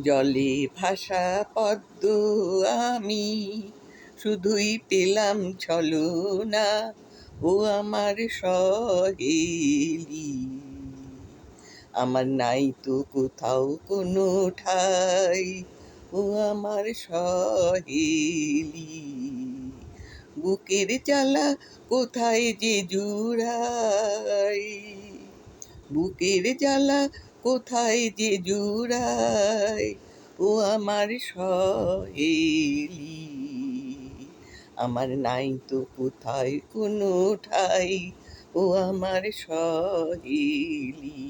জলে ভাসা পদ্ম আমি, শুধুই পেলাম ছলনা, ও আমার সহেলি। আমার নাই তো কোথাও কোনো ঠাই, ও আমার সহেলি। বুকের জ্বালা কোথায় যে জুড়াই, বুকের জ্বালা কোথায় যে জুড়াই, ও আমার সহেলি। আমার নাই তো কোথায় কোনো ঠাই, ও আমার সহেলি।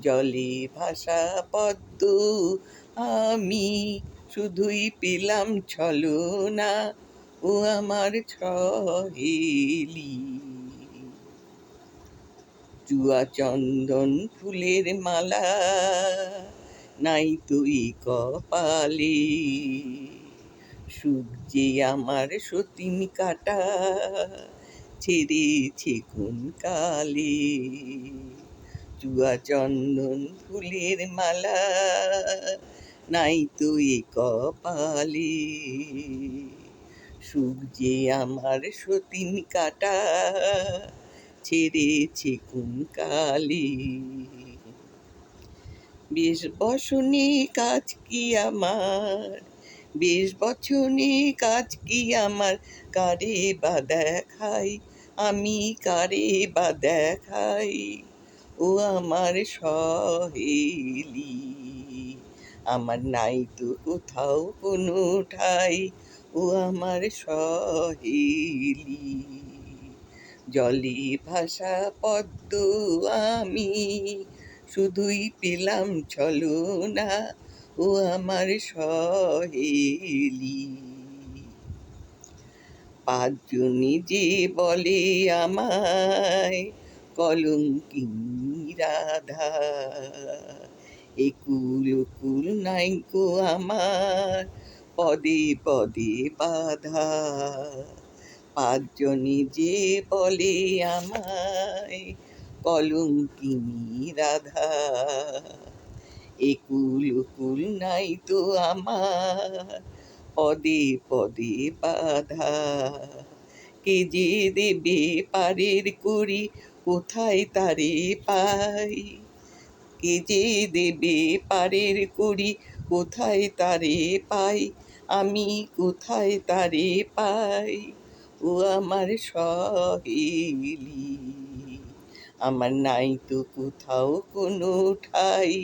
জলে ভাসা পদ্ম আমি, শুধুই পেলাম ছলনা, ও আমার সহেলি। জুয়া চন্দন ফুলের মালা নাই তুই কপালে, সুখ যে আমার সতীন কাটা ছেড়েছে কোন কালে। জুয়া চন্দন ফুলের মালা নাই তুই কপালে, সুখ যে আমার সতীন কাটা ছেড়েছে কোন কালে। বেশ বসনে কাজ কি আমার, বেশ বছনে কাজ কি আমার, কারে বা দেখাই আমি, কারে বা দেখাই, ও আমার সহেলি। আমার নাই তো কোথাও কোনো ঠাই, ও আমার সহেলি। জলে ভাসা পদ্ম আমি, শুধুই পেলাম ছলনা, ও আমার সহেলি। পাঁচজনে যে বলে আমায় কলঙ্কিনী রাধা, একুল ওকুল নাইকো আমার পদে পদে বাধা। পাঁচজনে যে বলে আমায় কলঙ্কিনী রাধা, একুল ওকুল নাই তো আমার পদে পদে বাধা। কে যে দেবে পারের করি, কোথায় তারে পাই, কে যে দেবে পারের করি, কোথায় তারে পাই, আমি কোথায় তারে পাই, ও আমার সহেলি। আমার নাই তো কোথাও কোনো ঠাই,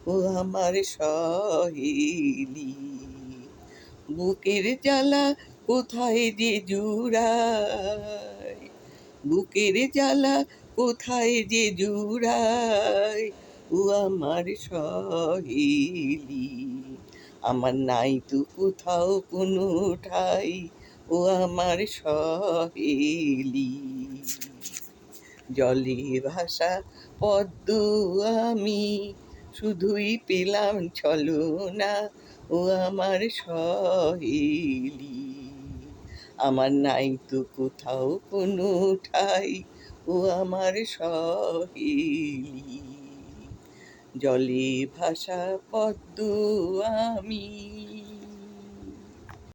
ও আমার সহেলি। বুকের জ্বালা কোথায় যে জুড়াই, বুকের জ্বালা কোথায় যে জুড়াই, ও আমার সহেলি। আমার নাই তো কোথাও কোনো ঠাই, ও আমার সহেলি। জলে ভাসা পদ্ম আমি, শুধুই পেলাম ছলনা, ও আমার সহেলি। আমার নাই তো কোথাও কোনো ঠাই, ও আমার সহেলি। জলে ভাসা পদ্ম আমি।